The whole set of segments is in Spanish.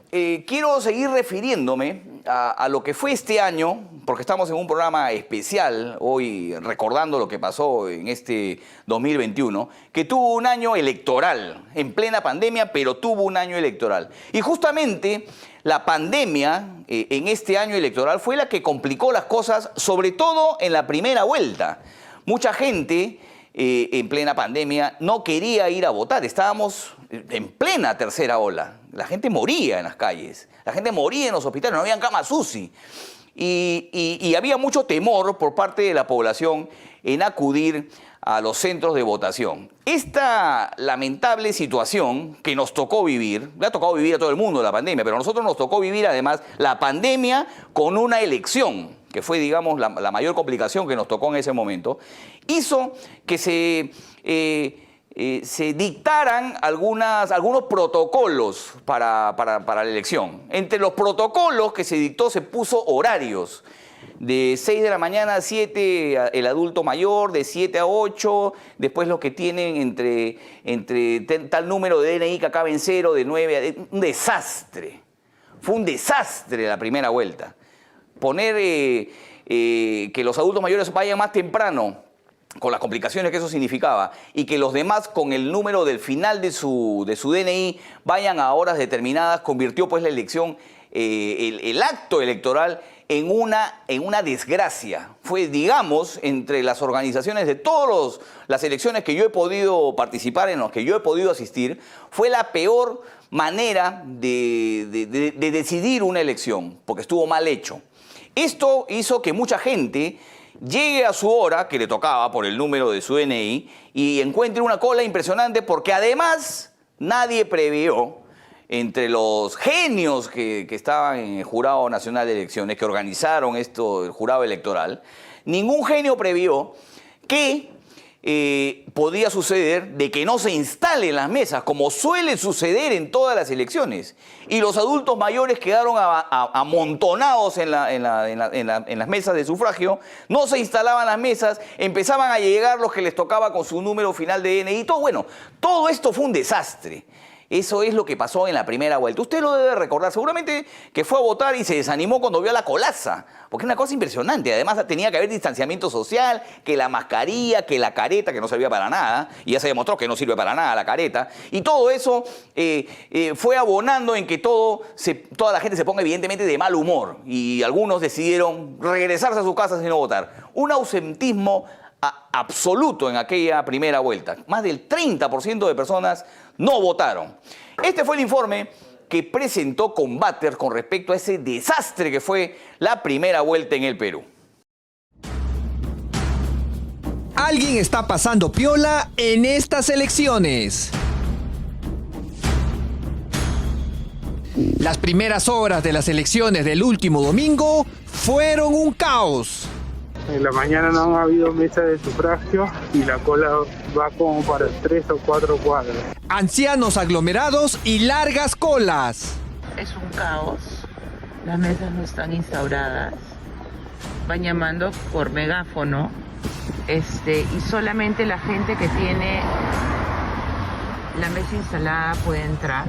Quiero seguir refiriéndome a lo que fue este año, porque estamos en un programa especial hoy recordando lo que pasó en este 2021, que tuvo un año electoral, en plena pandemia, pero tuvo un año electoral. Y justamente la pandemia en este año electoral fue la que complicó las cosas, sobre todo en la primera vuelta. Mucha gente en plena pandemia no quería ir a votar, estábamos en plena tercera ola. La gente moría en las calles, la gente moría en los hospitales, no había camas UCI. Y había mucho temor por parte de la población en acudir a los centros de votación. Esta lamentable situación que nos tocó vivir, le ha tocado vivir a todo el mundo la pandemia, pero a nosotros nos tocó vivir además la pandemia con una elección, que fue, digamos, la mayor complicación que nos tocó en ese momento, hizo que se dictaran algunos protocolos para la elección. Entre los protocolos que se dictó se puso horarios. De 6 de la mañana a 7 el adulto mayor, de 7 a 8, después los que tienen entre tal número de DNI que acaba en 0, de 9 a... Un desastre. Fue un desastre la primera vuelta. Poner que los adultos mayores vayan más temprano, con las complicaciones que eso significaba, y que los demás con el número del final de su DNI vayan a horas determinadas, convirtió pues la elección, el acto electoral en una desgracia. Fue, digamos, entre las organizaciones de todas las elecciones que yo he podido participar, en las que yo he podido asistir, fue la peor manera de decidir una elección, porque estuvo mal hecho. Esto hizo que mucha gente llegue a su hora, que le tocaba por el número de su DNI, y encuentre una cola impresionante, porque además nadie previó, entre los genios que estaban en el Jurado Nacional de Elecciones, que organizaron esto, el jurado electoral, ningún genio previó que podía suceder de que no se instalen las mesas, como suele suceder en todas las elecciones. Y los adultos mayores quedaron amontonados en las mesas de sufragio, no se instalaban las mesas, empezaban a llegar los que les tocaba con su número final de DNI. Todo esto fue un desastre. Eso es lo que pasó en la primera vuelta. Usted lo debe recordar. Seguramente que fue a votar y se desanimó cuando vio la colaza, porque es una cosa impresionante. Además tenía que haber distanciamiento social, que la mascarilla, que la careta, que no servía para nada, y ya se demostró que no sirve para nada la careta. Y todo eso fue abonando en que toda la gente se ponga evidentemente de mal humor. Y algunos decidieron regresarse a sus casas y no votar. Un ausentismo absoluto en aquella primera vuelta. Más del 30% de personas no votaron. Este fue el informe que presentó Combater con respecto a ese desastre que fue la primera vuelta en el Perú. Alguien está pasando piola en estas elecciones. Las primeras horas de las elecciones del último domingo fueron un caos. En la mañana no han habido mesas de sufragio y la cola va como para 3 o 4 cuadras. Ancianos aglomerados y largas colas. Es un caos, las mesas no están instauradas, van llamando por megáfono y solamente la gente que tiene la mesa instalada puede entrar.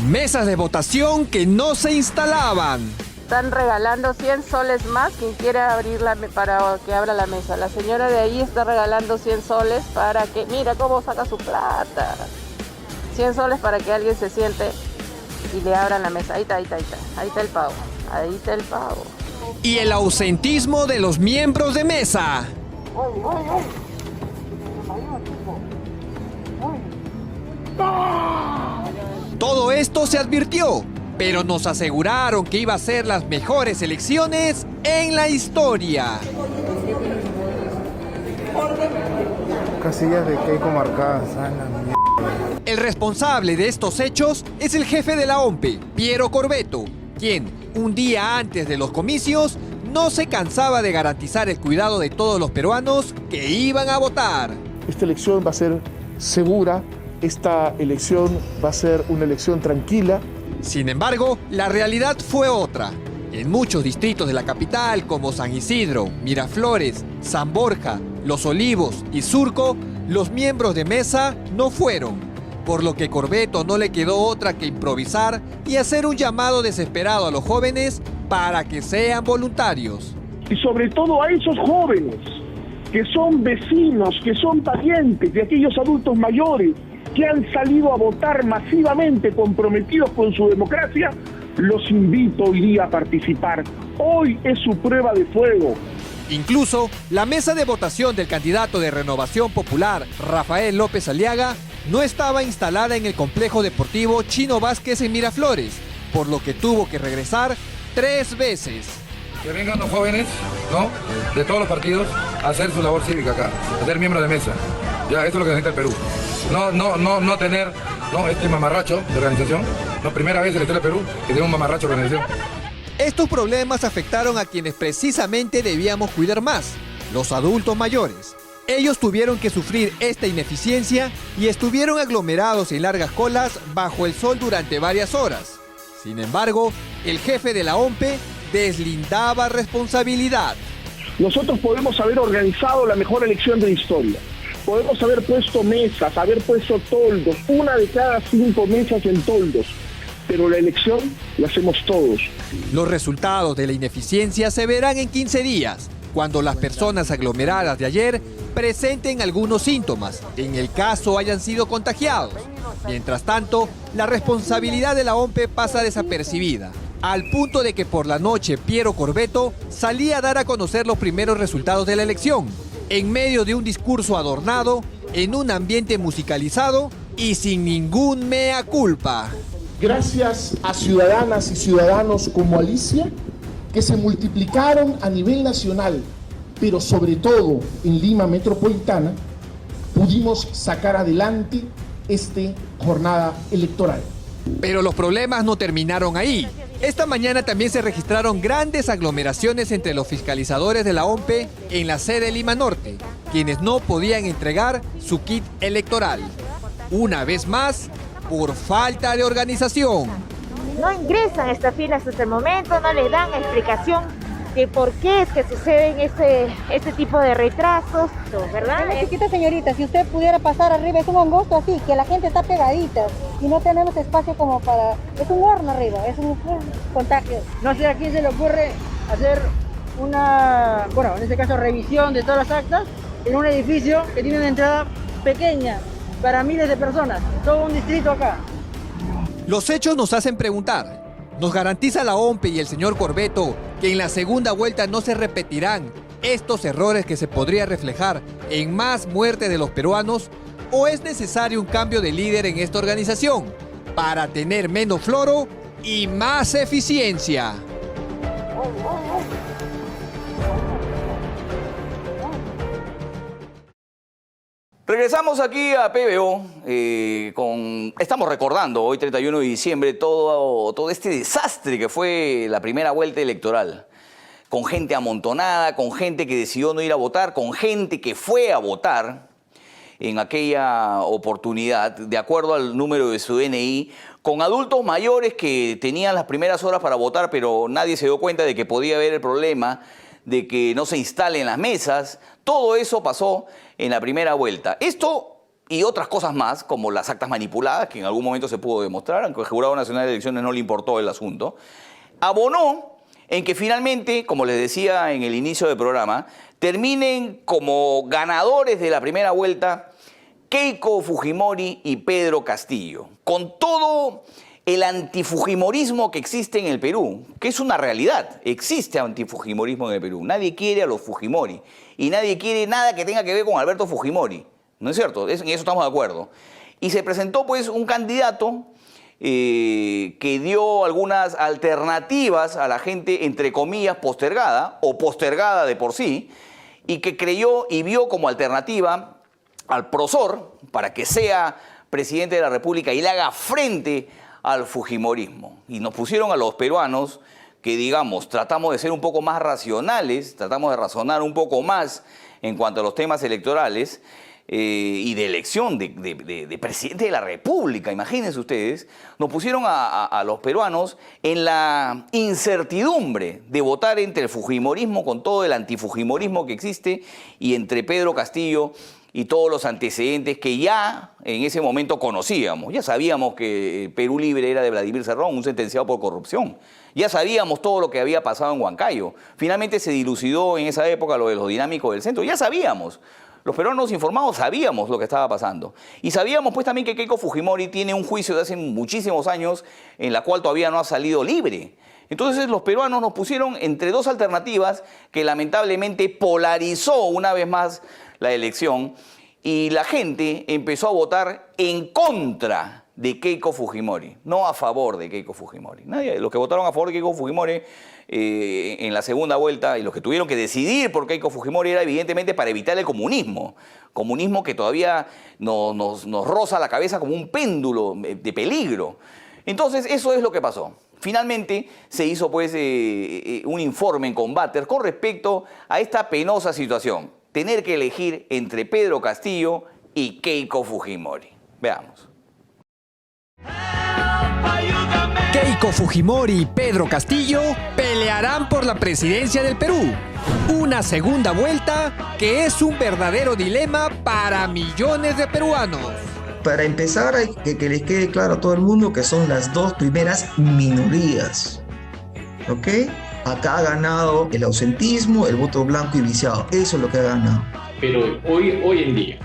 Mesas de votación que no se instalaban. Están regalando 100 soles más quien quiera para que abra la mesa. La señora de ahí está regalando 100 soles para que... Mira cómo saca su plata. 100 soles para que alguien se siente y le abran la mesa. Ahí está. Ahí está el pago. Ahí está el pago. Y el ausentismo de los miembros de mesa. Todo esto se advirtió, pero nos aseguraron que iba a ser las mejores elecciones en la historia. Casillas de Keiko marcadas, El responsable de estos hechos es el jefe de la OMPE, Piero Corbeto, quien, un día antes de los comicios, no se cansaba de garantizar el cuidado de todos los peruanos que iban a votar. Esta elección va a ser segura, esta elección va a ser una elección tranquila. Sin embargo, la realidad fue otra. En muchos distritos de la capital, como San Isidro, Miraflores, San Borja, Los Olivos y Surco, los miembros de mesa no fueron. por lo que Corbeto no le quedó otra que improvisar y hacer un llamado desesperado a los jóvenes para que sean voluntarios. Y sobre todo a esos jóvenes que son vecinos, que son parientes de aquellos adultos mayores que han salido a votar masivamente comprometidos con su democracia, los invito hoy día a participar. Hoy es su prueba de fuego. Incluso, la mesa de votación del candidato de Renovación Popular, Rafael López Aliaga, no estaba instalada en el complejo deportivo Chino Vázquez en Miraflores, por lo que tuvo que regresar 3 veces. Que vengan los jóvenes, ¿no?, de todos los partidos a hacer su labor cívica acá, a ser miembros de mesa. Ya, esto es lo que necesita el Perú. No tener, ¿no?, este mamarracho de organización. No, primera vez en la historia del Perú que tiene un mamarracho de organización. Estos problemas afectaron a quienes precisamente debíamos cuidar más, los adultos mayores. Ellos tuvieron que sufrir esta ineficiencia y estuvieron aglomerados en largas colas bajo el sol durante varias horas. Sin embargo, el jefe de la OMPE deslindaba responsabilidad. Nosotros podemos haber organizado la mejor elección de la historia. Podemos haber puesto mesas, haber puesto toldos, 1 de cada 5 mesas en toldos. Pero la elección la hacemos todos. Los resultados de la ineficiencia se verán en 15 días, cuando las personas aglomeradas de ayer presenten algunos síntomas, en el caso hayan sido contagiados. Mientras tanto, la responsabilidad de la OMPE pasa desapercibida, al punto de que por la noche Piero Corbeto salía a dar a conocer los primeros resultados de la elección, en medio de un discurso adornado, en un ambiente musicalizado y sin ningún mea culpa. Gracias a ciudadanas y ciudadanos como Alicia, que se multiplicaron a nivel nacional, pero sobre todo en Lima Metropolitana, pudimos sacar adelante esta jornada electoral. Pero los problemas no terminaron ahí. Esta mañana también se registraron grandes aglomeraciones entre los fiscalizadores de la OMPE en la sede Lima Norte, quienes no podían entregar su kit electoral. Una vez más, por falta de organización. No ingresan a esta fila hasta el momento, no les dan explicación de por qué es que suceden este tipo de retrasos, ¿verdad? Una chiquita señorita, si usted pudiera pasar arriba, es un angosto así, que la gente está pegadita y no tenemos espacio como para... Es un horno arriba, es un contagio. No sé a quién se le ocurre hacer una, bueno, en este caso revisión de todas las actas en un edificio que tiene una entrada pequeña para miles de personas, todo un distrito acá. Los hechos nos hacen preguntar. ¿Nos garantiza la OMPE y el señor Corbeto que en la segunda vuelta no se repetirán estos errores que se podría reflejar en más muerte de los peruanos? ¿O es necesario un cambio de líder en esta organización para tener menos floro y más eficiencia? Regresamos aquí a PBO, estamos recordando hoy 31 de diciembre todo este desastre que fue la primera vuelta electoral, con gente amontonada, con gente que decidió no ir a votar, con gente que fue a votar en aquella oportunidad, de acuerdo al número de su DNI, con adultos mayores que tenían las primeras horas para votar, pero nadie se dio cuenta de que podía haber el problema de que no se instalen las mesas. Todo eso pasó en la primera vuelta. Esto y otras cosas más, como las actas manipuladas, que en algún momento se pudo demostrar, aunque al Jurado Nacional de Elecciones no le importó el asunto, abonó en que finalmente, como les decía en el inicio del programa, terminen como ganadores de la primera vuelta Keiko Fujimori y Pedro Castillo, con todo el antifujimorismo que existe en el Perú, que es una realidad. Existe antifujimorismo en el Perú. Nadie quiere a los Fujimori y nadie quiere nada que tenga que ver con Alberto Fujimori. ¿No es cierto? En eso estamos de acuerdo. Y se presentó pues un candidato que dio algunas alternativas a la gente, entre comillas, postergada o postergada de por sí, y que creyó y vio como alternativa al Prosor para que sea presidente de la República y le haga frente al fujimorismo. Y nos pusieron a los peruanos que, digamos, tratamos de ser un poco más racionales, tratamos de razonar un poco más en cuanto a los temas electorales y de elección de presidente de la República. Imagínense ustedes, nos pusieron a los peruanos en la incertidumbre de votar entre el fujimorismo con todo el antifujimorismo que existe y entre Pedro Castillo y todos los antecedentes que ya en ese momento conocíamos. Ya sabíamos que Perú Libre era de Vladimir Cerrón, un sentenciado por corrupción. Ya sabíamos todo lo que había pasado en Huancayo. Finalmente se dilucidó en esa época lo de los dinámicos del centro. Ya sabíamos. Los peruanos informados sabíamos lo que estaba pasando. Y sabíamos pues también que Keiko Fujimori tiene un juicio de hace muchísimos años en la cual todavía no ha salido libre. Entonces los peruanos nos pusieron entre dos alternativas que lamentablemente polarizó una vez más la elección y la gente empezó a votar en contra de Keiko Fujimori, no a favor de Keiko Fujimori. Los que votaron a favor de Keiko Fujimori en la segunda vuelta y los que tuvieron que decidir por Keiko Fujimori era evidentemente para evitar el comunismo. Comunismo que todavía nos roza la cabeza como un péndulo de peligro. Entonces eso es lo que pasó. Finalmente se hizo pues un informe en Combater con respecto a esta penosa situación. Tener que elegir entre Pedro Castillo y Keiko Fujimori. Veamos. Keiko Fujimori y Pedro Castillo pelearán por la presidencia del Perú. Una segunda vuelta que es un verdadero dilema para millones de peruanos. Para empezar, hay que les quede claro a todo el mundo que son las dos primeras minorías. ¿Ok? Acá ha ganado el ausentismo, el voto blanco y viciado. Eso es lo que ha ganado. Pero hoy en día,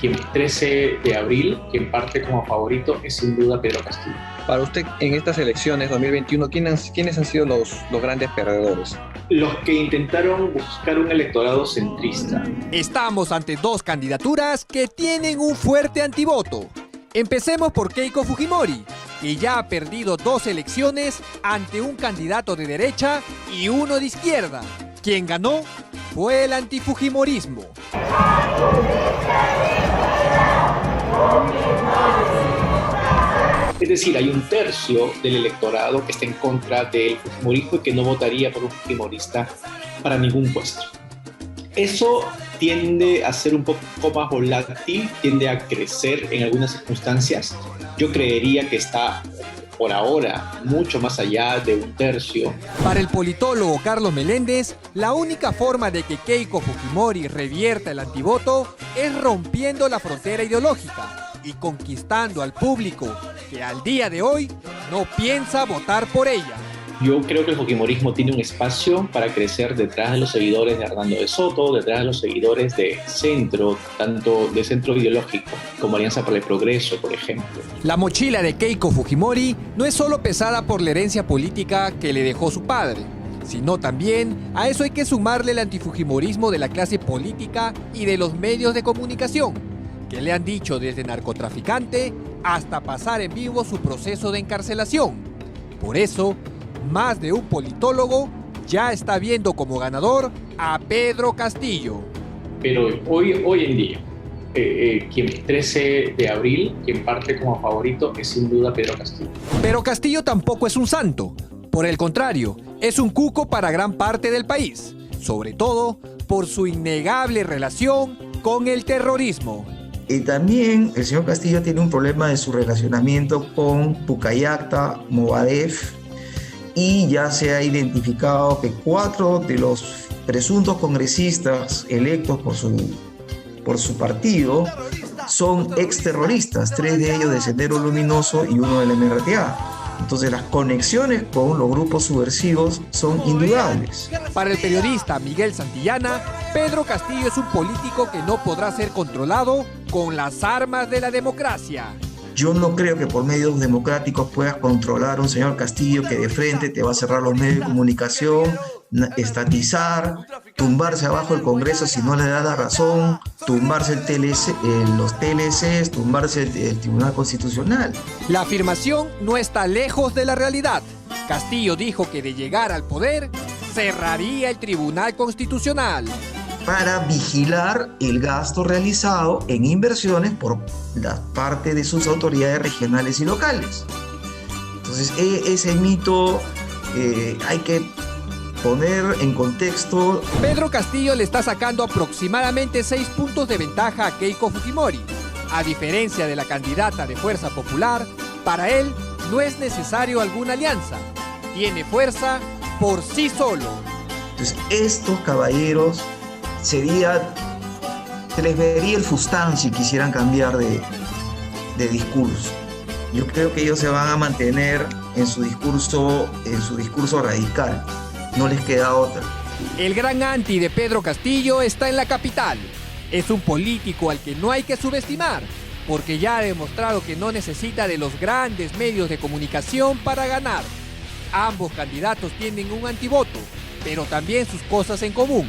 quien 13 de abril, quien parte como favorito es sin duda Pedro Castillo. Para usted, en estas elecciones 2021, ¿quiénes han sido los grandes perdedores? Los que intentaron buscar un electorado centrista. Estamos ante dos candidaturas que tienen un fuerte antivoto. Empecemos por Keiko Fujimori, que ya ha perdido 2 elecciones ante un candidato de derecha y uno de izquierda. Quien ganó fue el antifujimorismo. Es decir, hay un tercio del electorado que está en contra del fujimorismo y que no votaría por un fujimorista para ningún puesto. Eso tiende a ser un poco más volátil, tiende a crecer en algunas circunstancias. Yo creería que está, por ahora, mucho más allá de un tercio. Para el politólogo Carlos Meléndez, la única forma de que Keiko Fujimori revierta el antivoto es rompiendo la frontera ideológica y conquistando al público que al día de hoy no piensa votar por ella. Yo creo que el fujimorismo tiene un espacio para crecer detrás de los seguidores de Hernando de Soto, detrás de los seguidores de centro, tanto de centro ideológico como Alianza para el Progreso, por ejemplo. La mochila de Keiko Fujimori no es solo pesada por la herencia política que le dejó su padre, sino también a eso hay que sumarle el antifujimorismo de la clase política y de los medios de comunicación, que le han dicho desde narcotraficante hasta pasar en vivo su proceso de encarcelación. Por eso, más de un politólogo ya está viendo como ganador a Pedro Castillo. Pero hoy en día, quien 13 de abril, quien parte como favorito es sin duda Pedro Castillo. Pero Castillo tampoco es un santo. Por el contrario, es un cuco para gran parte del país, sobre todo por su innegable relación con el terrorismo. Y también el señor Castillo tiene un problema de su relacionamiento con Pucallacta, Movadef, y ya se ha identificado que 4 de los presuntos congresistas electos por su partido son exterroristas, 3 de ellos de Sendero Luminoso y 1 del MRTA. Entonces las conexiones con los grupos subversivos son indudables. Para el periodista Miguel Santillana, Pedro Castillo es un político que no podrá ser controlado con las armas de la democracia. Yo no creo que por medios democráticos puedas controlar a un señor Castillo que de frente te va a cerrar los medios de comunicación, estatizar, tumbarse abajo el Congreso si no le da la razón, tumbarse los TLCs, tumbarse el Tribunal Constitucional. La afirmación no está lejos de la realidad. Castillo dijo que de llegar al poder, cerraría el Tribunal Constitucional para vigilar el gasto realizado en inversiones por la parte de sus autoridades regionales y locales. Entonces, ese mito hay que poner en contexto. Pedro Castillo le está sacando aproximadamente 6 puntos de ventaja a Keiko Fujimori. A diferencia de la candidata de Fuerza Popular, para él no es necesario alguna alianza. Tiene fuerza por sí solo. Entonces, estos caballeros sería se les vería el fustán si quisieran cambiar de discurso. Yo creo que ellos se van a mantener en su discurso radical. No les queda otra. El gran anti de Pedro Castillo está en la capital. Es un político al que no hay que subestimar, porque ya ha demostrado que no necesita de los grandes medios de comunicación para ganar. Ambos candidatos tienen un antivoto, pero también sus cosas en común.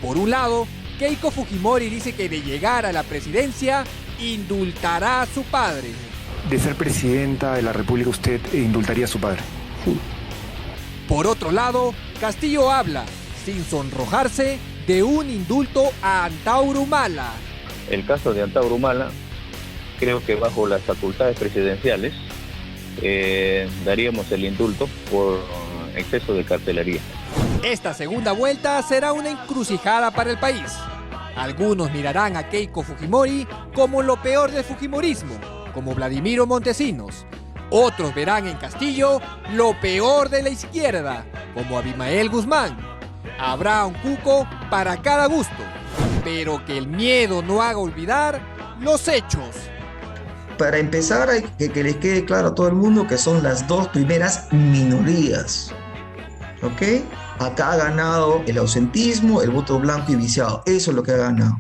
Por un lado, Keiko Fujimori dice que de llegar a la presidencia, indultará a su padre. De ser presidenta de la República, ¿usted indultaría a su padre? Sí. Por otro lado, Castillo habla, sin sonrojarse, de un indulto a Antauro Humala. El caso de Antauro Humala, creo que bajo las facultades presidenciales daríamos el indulto por exceso de cartelería. Esta segunda vuelta será una encrucijada para el país. Algunos mirarán a Keiko Fujimori como lo peor del fujimorismo, como Vladimiro Montesinos. Otros verán en Castillo lo peor de la izquierda, como Abimael Guzmán. Habrá un cuco para cada gusto, pero que el miedo no haga olvidar los hechos. Para empezar, hay que les quede claro a todo el mundo que son las dos primeras minorías. ¿Ok? Acá ha ganado el ausentismo, el voto blanco y viciado. Eso es lo que ha ganado.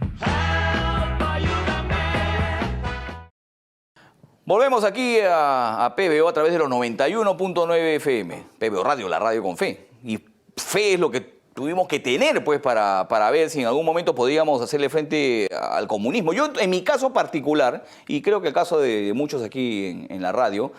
Volvemos aquí a PBO a través de los 91.9 FM. PBO Radio, la radio con fe. Y fe es lo que tuvimos que tener pues para ver si en algún momento podíamos hacerle frente al comunismo. Yo, en mi caso particular, y creo que el caso de muchos aquí en la radio,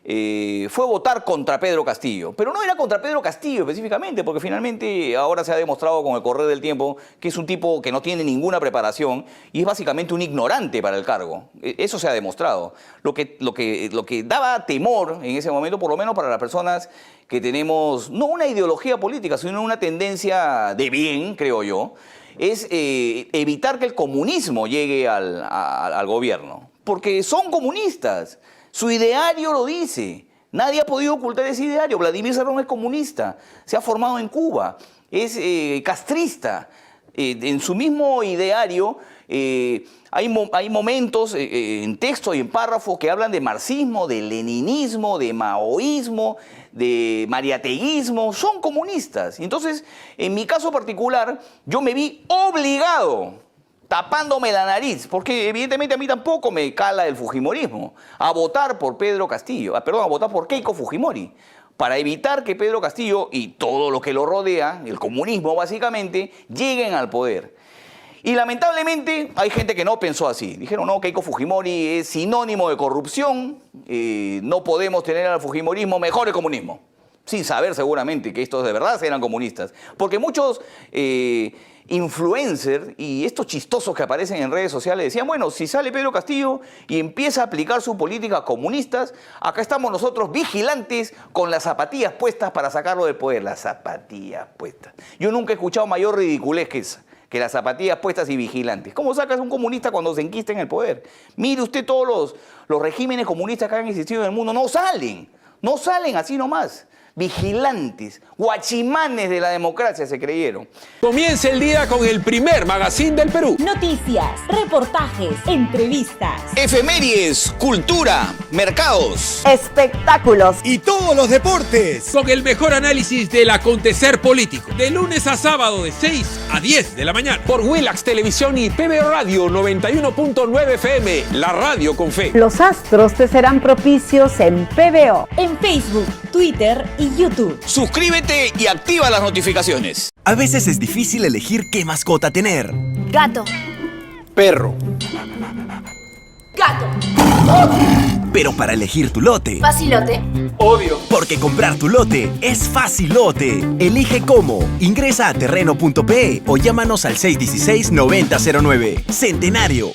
fue votar contra Pedro Castillo. Pero no era contra Pedro Castillo específicamente, porque finalmente ahora se ha demostrado con el correr del tiempo que es un tipo que no tiene ninguna preparación y es básicamente un ignorante para el cargo. Eso se ha demostrado. Lo que daba temor en ese momento, por lo menos para las personas que tenemos no una ideología política, sino una tendencia de bien, creo yo, es evitar que el comunismo llegue al gobierno. Porque son comunistas. Su ideario lo dice. Nadie ha podido ocultar ese ideario. Vladimir Cerrón es comunista. Se ha formado en Cuba. Es castrista. En su mismo ideario hay momentos en texto y en párrafos que hablan de marxismo, de leninismo, de maoísmo, de mariateísmo. Son comunistas. Y entonces, en mi caso particular, yo me vi obligado, tapándome la nariz, porque evidentemente a mí tampoco me cala el fujimorismo, a votar por Pedro Castillo, a votar por Keiko Fujimori, para evitar que Pedro Castillo y todo lo que lo rodea, el comunismo básicamente, lleguen al poder. Y lamentablemente hay gente que no pensó así. Dijeron, no, Keiko Fujimori es sinónimo de corrupción, no podemos tener al fujimorismo, mejor el comunismo. Sin saber seguramente que estos de verdad eran comunistas. Porque muchos influencers y estos chistosos que aparecen en redes sociales decían, bueno, si sale Pedro Castillo y empieza a aplicar sus políticas comunistas, acá estamos nosotros vigilantes con las zapatillas puestas para sacarlo del poder. Las zapatillas puestas. Yo nunca he escuchado mayor ridiculez que esa, que las zapatillas puestas y vigilantes. ¿Cómo sacas a un comunista cuando se enquista en el poder? Mire usted todos los regímenes comunistas que han existido en el mundo, no salen así nomás. Vigilantes, guachimanes de la democracia se creyeron. Comienza el día con el primer magazine del Perú. Noticias, reportajes, entrevistas, efemérides, cultura, mercados, espectáculos y todos los deportes. Con el mejor análisis del acontecer político. De lunes a sábado de 6 a 10 de la mañana. Por Willax Televisión y PBO Radio 91.9 FM. La radio con fe. Los astros te serán propicios en PBO. En Facebook, Twitter y YouTube. Suscríbete y activa las notificaciones. A veces es difícil elegir qué mascota tener. Gato. Perro. Gato. Pero para elegir tu lote... Facilote. Obvio. Porque comprar tu lote es facilote. Elige cómo. Ingresa a terreno.pe o llámanos al 616-9009. Centenario.